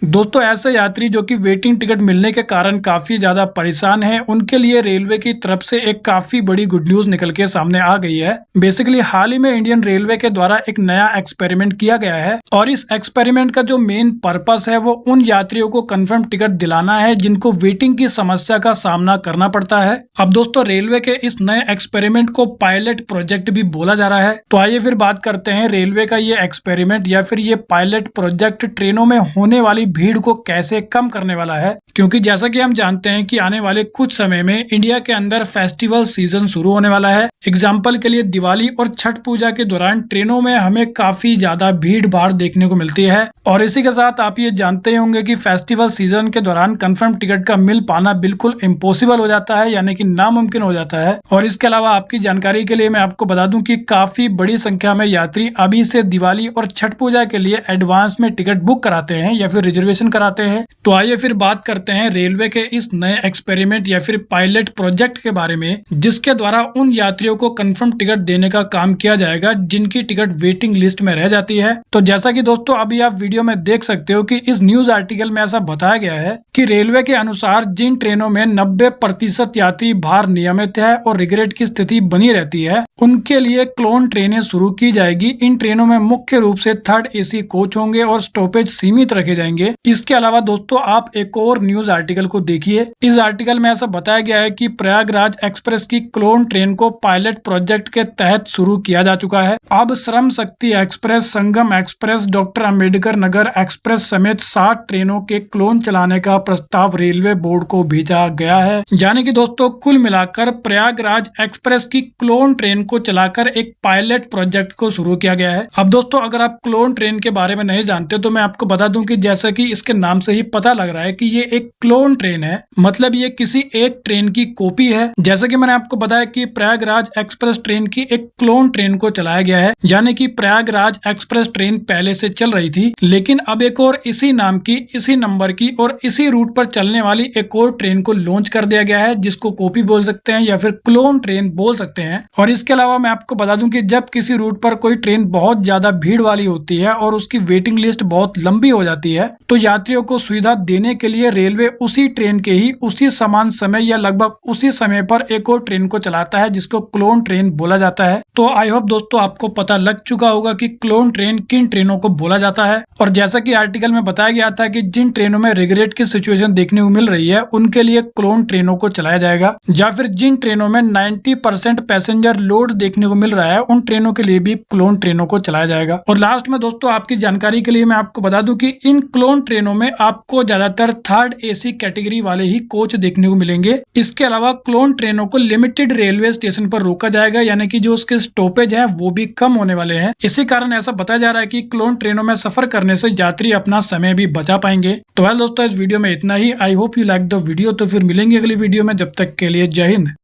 दोस्तों ऐसे यात्री जो कि वेटिंग टिकट मिलने के कारण काफी ज्यादा परेशान हैं, उनके लिए रेलवे की तरफ से एक काफी बड़ी गुड न्यूज निकल के सामने आ गई है। बेसिकली हाल ही में इंडियन रेलवे के द्वारा एक नया एक्सपेरिमेंट किया गया है और इस एक्सपेरिमेंट का जो मेन पर्पस है वो उन यात्रियों को कंफर्म टिकट दिलाना है जिनको वेटिंग की समस्या का सामना करना पड़ता है। अब दोस्तों रेलवे के इस नए एक्सपेरिमेंट को पायलट प्रोजेक्ट भी बोला जा रहा है। तो आइए फिर बात करते हैं रेलवे का ये एक्सपेरिमेंट या फिर ये पायलट प्रोजेक्ट ट्रेनों में होने वाली भीड़ को कैसे कम करने वाला है, क्योंकि जैसा कि हम जानते हैं कि आने वाले कुछ समय में इंडिया के अंदर फेस्टिवल सीजन शुरू होने वाला है। एग्जाम्पल के लिए दिवाली और छठ पूजा के दौरान ट्रेनों में हमें काफी ज्यादा भीड़ भाड़ देखने को मिलती है और इसी के साथ आप ये जानते होंगे कि फेस्टिवल सीजन के दौरान कंफर्म टिकट का मिल पाना बिल्कुल इम्पॉसिबल हो जाता है, यानी कि नामुमकिन हो जाता है। और इसके अलावा आपकी जानकारी के लिए मैं आपको बता दूं कि काफी बड़ी संख्या में यात्री अभी से दिवाली और छठ पूजा के लिए एडवांस में टिकट बुक कराते हैं या फिर रिजर्वेशन कराते हैं। तो आइए फिर बात करते हैं रेलवे के इस नए एक्सपेरिमेंट या फिर पायलट प्रोजेक्ट के बारे में, जिसके द्वारा उन यात्रियों को कंफर्म टिकट देने का काम किया जाएगा जिनकी टिकट वेटिंग लिस्ट में रह जाती है। तो जैसा कि दोस्तों अभी आप वीडियो में देख सकते हो कि इस न्यूज आर्टिकल में ऐसा बताया गया है कि रेलवे के अनुसार जिन ट्रेनों में 90% यात्री भार नियमित है और रिग्रेट की स्थिति बनी रहती है, उनके लिए क्लोन ट्रेनें शुरू की जाएगी। इन ट्रेनों में मुख्य रूप से थर्ड एसी कोच होंगे और स्टॉपेज सीमित रखे जाएंगे। इसके अलावा दोस्तों आप एक और न्यूज आर्टिकल को देखिए। इस आर्टिकल में ऐसा बताया गया है कि प्रयागराज एक्सप्रेस की क्लोन ट्रेन को पायलट प्रोजेक्ट के तहत शुरू किया जा चुका है। अब श्रम शक्ति एक्सप्रेस, संगम express, doctor Ambedkar Nagar express समेत 60 ट्रेनों के क्लोन चलाने का प्रस्ताव रेलवे बोर्ड को भेजा गया है। यानी कि दोस्तों कुल मिलाकर प्रयागराज एक्सप्रेस की क्लोन ट्रेन को चलाकर एक पायलट प्रोजेक्ट को शुरू किया गया है। अब दोस्तों अगर आप क्लोन ट्रेन के बारे में नहीं जानते तो मैं आपको बता दूं कि जैसा कि इसके नाम से ही पता लग रहा है कि ये एक क्लोन ट्रेन है, मतलब ये किसी एक ट्रेन की कॉपी है। जैसा कि मैंने आपको बताया कि प्रयागराज एक्सप्रेस ट्रेन की एक क्लोन ट्रेन को चलाया गया है, यानी कि प्रयागराज एक्सप्रेस ट्रेन पहले से चल रही थी, लेकिन अब एक और इसी नाम की, इसी नंबर की और इसी रूट पर चलने वाली एक और ट्रेन को लॉन्च कर दिया गया है, जिसको कॉपी बोल सकते हैं या फिर क्लोन ट्रेन बोल सकते हैं। और इसके अलावा मैं आपको बता दूं कि जब किसी रूट पर कोई ट्रेन बहुत ज्यादा भीड़ वाली होती है और उसकी वेटिंग लिस्ट बहुत लंबी हो जाती है, तो यात्रियों को सुविधा देने के लिए रेलवे उसी ट्रेन के ही उसी समान समय या लगभग उसी समय पर एक और ट्रेन को चलाता है, जिसको क्लोन ट्रेन बोला जाता है। तो आई होप दोस्तों आपको पता लग चुका होगा कि क्लोन ट्रेन किन ट्रेनों को बोला जाता है। और जैसा कि आर्टिकल में बताया गया था कि जिन ट्रेनों में रिग्रेट की सिचुएशन देखने को मिल रही है उनके लिए क्लोन ट्रेनों को चलाया जाएगा, या फिर जिन ट्रेनों में 90% पैसेंजर लोड देखने को मिल रहा है उन ट्रेनों के लिए भी क्लोन ट्रेनों को चलाया जाएगा। और लास्ट में दोस्तों आपकी जानकारी के लिए मैं आपको बता दूं कि इन क्लोन ट्रेनों में आपको ज्यादातर थर्ड एसी कैटेगरी वाले ही कोच देखने को मिलेंगे। इसके अलावा क्लोन ट्रेनों को लिमिटेड रेलवे स्टेशन पर रोका जाएगा, यानी कि जो उसके स्टॉपेज है वो भी कम होने वाले हैं। इसी कारण ऐसा बताया जा रहा है कि क्लोन ट्रेनों में सफर करने से यात्री अपना समय भी बचा पाएंगे। तो वेल दोस्तों इस वीडियो में इतना ही। I hope you like the video. तो फिर मिलेंगे अगली वीडियो में, जब तक के लिए जय हिंद।